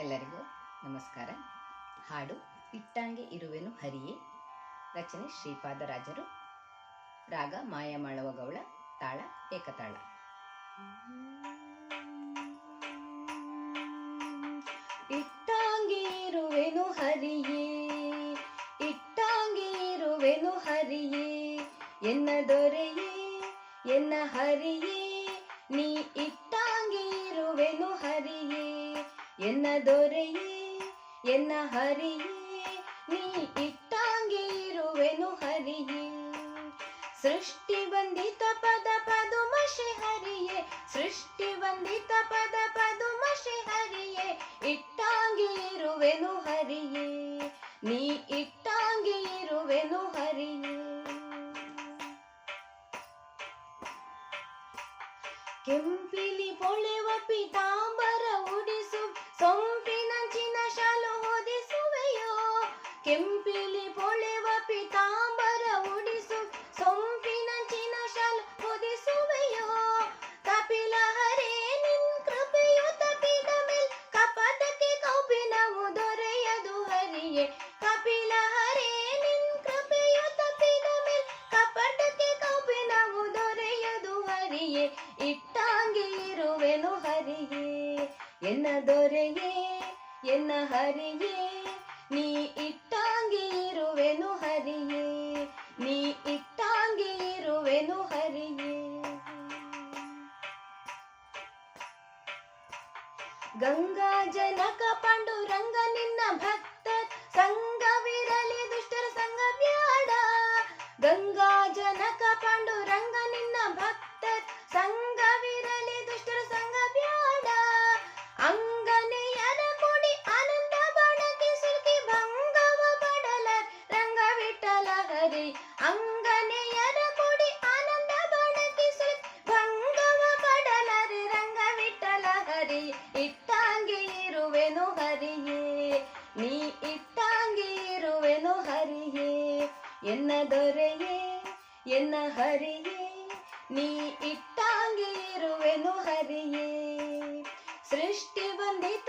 ಎಲ್ಲರಿಗೂ ನಮಸ್ಕಾರ. ಹಾಡು ಇಟ್ಟಂಗೆ ಇರುವೆನು ಹರಿಯೇ, ರಚನೆ ಶ್ರೀಪಾದರಾಜರು, ರಾಗ ಮಾಯಮಾಳವ ಗೌಳ, ತಾಳ ಏಕತಾಳ. ಇಟ್ಟಂಗೆ ಇರುವೆನು ಹರಿಯೇ, ಇಟ್ಟಂಗೆ ಇರುವೆನು ಹರಿಯೇ, ಎನ್ನ ದೊರೆಯೇ ಎನ್ನ ಹರಿಯೇ, ನೀ ಇಟ್ಟಂಗೆ ಇರುವೆನು ಹರಿಯೇ, ಎನ್ನ ದೊರೆಯೇ ಎನ್ನ ಹರಿಯೇ, ನೀ ಇಟ್ಟಂಗೆ ಇರುವೆನು ಹರಿಯೇ. ಸೃಷ್ಟಿ ವಂದಿತ ಪದ ಪದುಮಶೆ ಹರಿಯೇ, ಸೃಷ್ಟಿ ವಂದಿತ ಪದ ಪದುಮಶೆ ಹರಿಯೇ, ಇಟ್ಟಂಗೆ ಇರುವೆನು ಹರಿಯೇ, ನೀ ಇಟ್ಟಂಗೆ ಇರುವೆನು ಹರಿಯೇ. ಕೆಂಪಿಲಿ ಪೊಳೆವ ಪೀತಾಂಬರ ಉಡಿಸು, ಸೊಂಪಿನಂಚಿನ ಶಾಲು ಹೊದಿಸುವೆಯೋ, ಕೆಂಪಿಲಿ ಪೊಳೆವ ಪೀತಾಂಬರ ಉಡಿಸು, ಸೊಂಪಿನಂಚಿನ ಶಾಲು ಹೊದಿಸುವೆಯೋ. ಕಪಿಲ ಹರೇ ನಿನ್ ಕೃಪೆಯು ತಪ್ಪಿದ ಮೇಲ್, ಕಪಟಕ್ಕೆ ಕೌಪಿನವು ದೊರೆಯದು ಹರಿಯೇ, ಕಪಿಲ ಹರೇ ನಿನ್ ಕೃಪೆಯು ತಪ್ಪಿದ ಮೇಲ್, ಕಪಟಕ್ಕೆ ಕೌಪಿನವು ದೊರೆಯದು ಹರಿಯೇ, ಇಟ್ಟಂಗೆ ಇರುವೆನು ಹರಿಯೇ, ಎನ್ನ ದೊರೆಯೇ ಎನ್ನ ಹರಿಯೇ, ನೀ ಇಟ್ಟಂಗೆ ಇರುವೆನು ಹರಿಯೇ, ನೀ ಇಟ್ಟಂಗೆ ಇರುವೆನು ಹರಿಯೇ. ಗಂಗಾ ಜನಕ ಪಾಂಡುರಂಗ ನಿನ್ನ ಭಕ್ತ ಸಂಗವಿರಲಿ, ದುಷ್ಟರ ಸಂಗ ಬ್ಯಾಡ. ಗಂಗಾ ಜನಕ ಪಾಂಡುರಂಗ ನಿನ್ನ ಭಕ್ತ ಸಂಗವಿರಲಿ, ದುಷ್ಟರ ಸಂಗ ಬ್ಯಾಡ. ಅಂಗನೆಯರ ಕೊಡಿ ಆನಂದ ಬಡಕೆ ಸುಲ್ಕಿ, ಭಂಗವ ಬಡಲ ರಂಗ ವಿಠಲ ಹರಿ. ಅಂಗನೆಯರ ಕೊಡಿ ಆನಂದ ಬಡಕೆ ಸುಲ್ಕಿ, ಭಂಗವ ಬಡಲ ರಂಗ ವಿಠಲ ಹರಿ. ಇಟ್ಟಂಗೆ ಇರುವೆನು ಹರಿಯೇ, ನೀ ಇಟ್ಟಂಗೆ ಇರುವೆನು ಹರಿಯೇ, ಎನ್ನ ದೊರೆಯೇ ಎನ್ನ ಹರಿಯೇ, ನೀ ಇಟ್ಟಂಗೆ ಇರುವೆನು ಹರಿಯೇ. ಸೃಷ್ಟಿ ವಂದಿತ